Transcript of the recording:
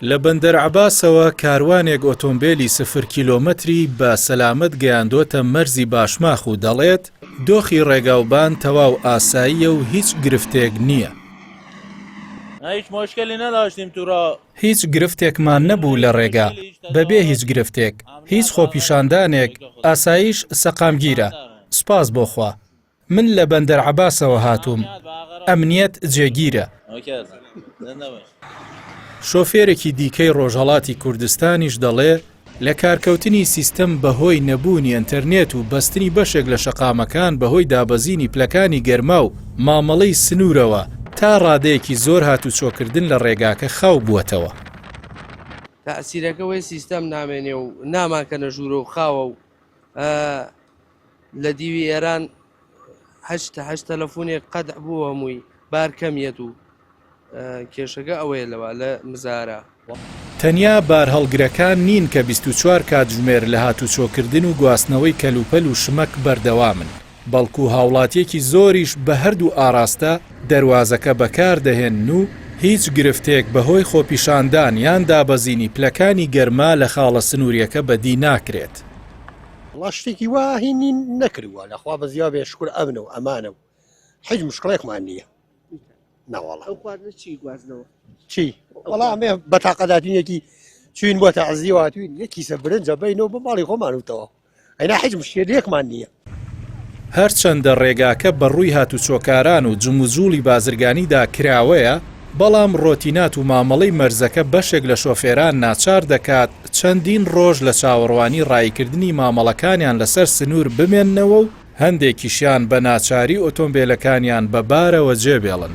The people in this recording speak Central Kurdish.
لە بەندەر عەباسەوە کاروانێک ئۆتۆمبێلی 0 کیلۆمەتری بە سەلامەت گەیاندۆتە مەرزی باشماخ و دەڵێت دۆخی ڕێگاوبان تەواو ئاساییە و هیچ گرفتێک نییە. هیچ گرفتێکمان نەبوو لە ڕێگا، بەبێ هیچ گرفتێک، هیچ خۆپیشاندانێک، ئاسایش سەقامگیرە. سپاس بۆخوا. من لە بەندەر عەباسەوە هاتووم، ئەمنیەت جێگیرە. شۆفێرێکی دیکەی ڕۆژهەڵاتی کوردستانیش دەڵێ لە کارکەوتنی سیستەم بەهۆی نەبوونی ئینتەرنێت و بەستنی بەشێک لە شەقامەکان بەهۆی دابەزینی پلەکانی گەرما و مامەڵەی سنوورەوە تا ڕادەیەکی زۆر هاتوچۆکردن لە ڕێگاکە خاو بووەتەوە. تەسیرەکەوەی سیستەم نامێنێ و ناماکەنە ژوورە و خاوە و لە دیوی ئێران هەشت تەلەفۆنێک قەدع بوو هەمووی بارکەمیەت و کێشەکە ئەوەیە لەوە لە مزارە. تەنیا بار هەڵگرەکان نین کە 24 کاتژمێر لە هاتوچۆکردن و گواستنەوەی کەلوپەل و شمەک بەردەوامن، بەڵکو هاوڵاتیەکی زۆریش بە هەردوو ئاراستە دەواازەکە بەکار دەهێن و هیچ گرفتێک بەهۆی خۆپیشاندان یان دابەزینی پلەکانی گەرما لە خاڵە سنووریەکە بەدی ناکرێت. وڵا شتێکی وا هینی نەکردووە لەخوا بە زیاد بێشکر ئەمنە و ئەمانە و هیچ مشکڵێکمان نییە. ناوەڵا ئەو خواردنە چی گوازنەوە؟ چی؟ وەڵا ئەمێ بەتاقەداتینێکی چوین بۆ تەعزیە هاتووین یەکیسە برنجە بینەوە بە ماڵی خۆمانوتەوە. ئەینا هیچ مشکلێکمان نییە. هەرچەندە ڕێگاکە بەڕووی هاتوچۆکاران و جموجوڵی بازرگانیدا کراوەیە، بەڵام ڕۆتینات و مامەڵەی مەرزەکە بەشێک لە شۆفێران ناچار دەکات چەندین ڕۆژ لە چاوەڕوانی ڕایکردنی مامەڵەکانیان لەسەر سنوور بمێننەوە و هەندێکیشیان بە ناچاری ئۆتۆمبیلەکانیان بەبارەوە جێبێڵن.